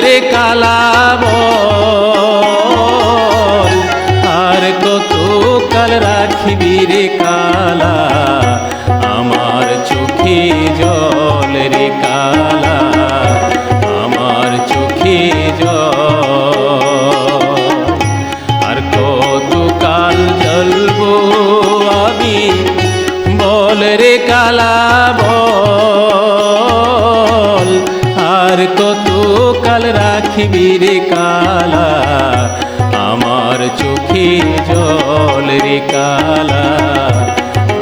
রে কালা বল, আর কত কাল রাখিবি রে কালা আমার চোখে জল রে কালা আমার চোখে জল। আর কত কাল জ্বলবো আমি বল রে কালা বল, আর কত কাল রাখিবি রে কালা আমার চোখে জল রে কালা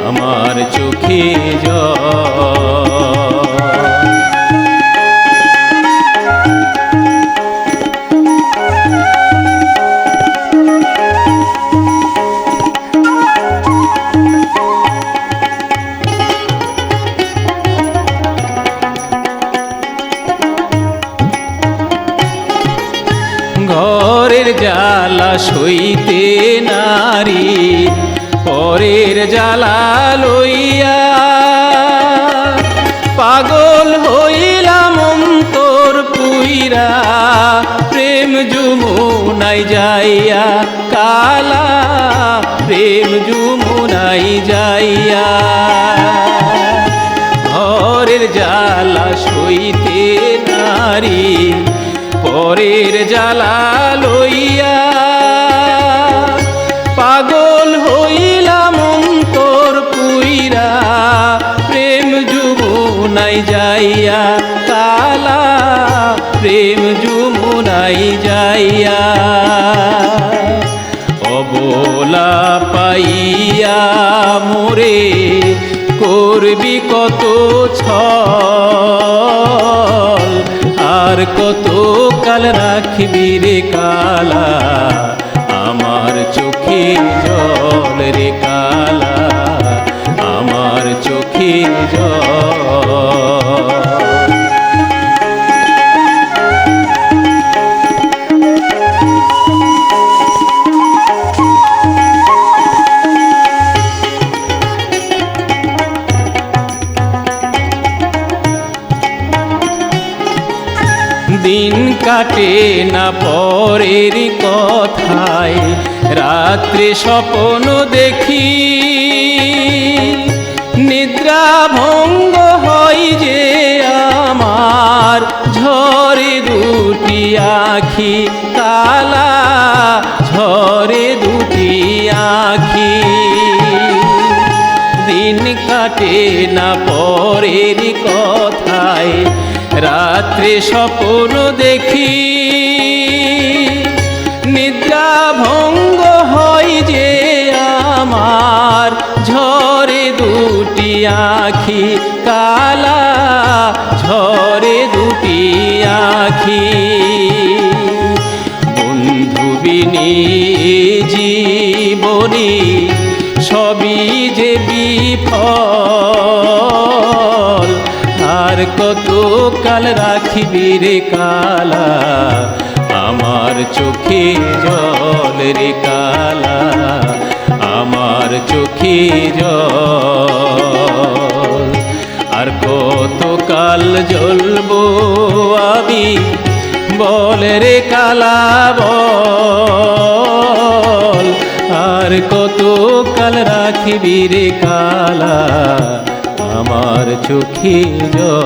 আমার চোখে জল। ঘরের জ্বালা সইতে নারী পরের জ্বালা লইয়া, পাগল হইলাম অন্তর পুইরা প্রেম যমুনাই যাইয়া কালা প্রেম যমুনাই যাইয়া। ঘরের জ্বালা সইতে নারী পরের জ্বালা লইয়া, পাগল হইলাম অন্তর পুইরা প্রেম যমুনাই যাইয়া কালা প্রেম যমুনাই যাইয়া। অবলা পাইয়া মোরে করবি কত ছল, আর কত কাল রাখিবি রে কালা আমার চোখে জল রে কালা আমার চোখে জল। দিন কাটে না পরের কথায়, রাত্রে স্বপ্ন দেখি নিদ্রা ভঙ্গ হয় যে আমার ঝরে দুটি আখি কালা ঝরে দুটি আখি। দিন কাটে না পরের কথায়, রাত্রে স্বপ্ন দেখি নিদ্রা ভঙ্গ হয় যে আমার ঝরে দুটি আখি কালা ঝরে দুটি আখি। বন্ধু বিনে জীবনে সবই যে বিফল, আর কত কাল রাখিবি রে কালা আমার চোখে জল রে কালা আমার চোখে জল। আর কত কাল জ্বলবো আমি বল রে কালা বল, আর কত কাল রাখিবি রে কালা আমার চোখে জল।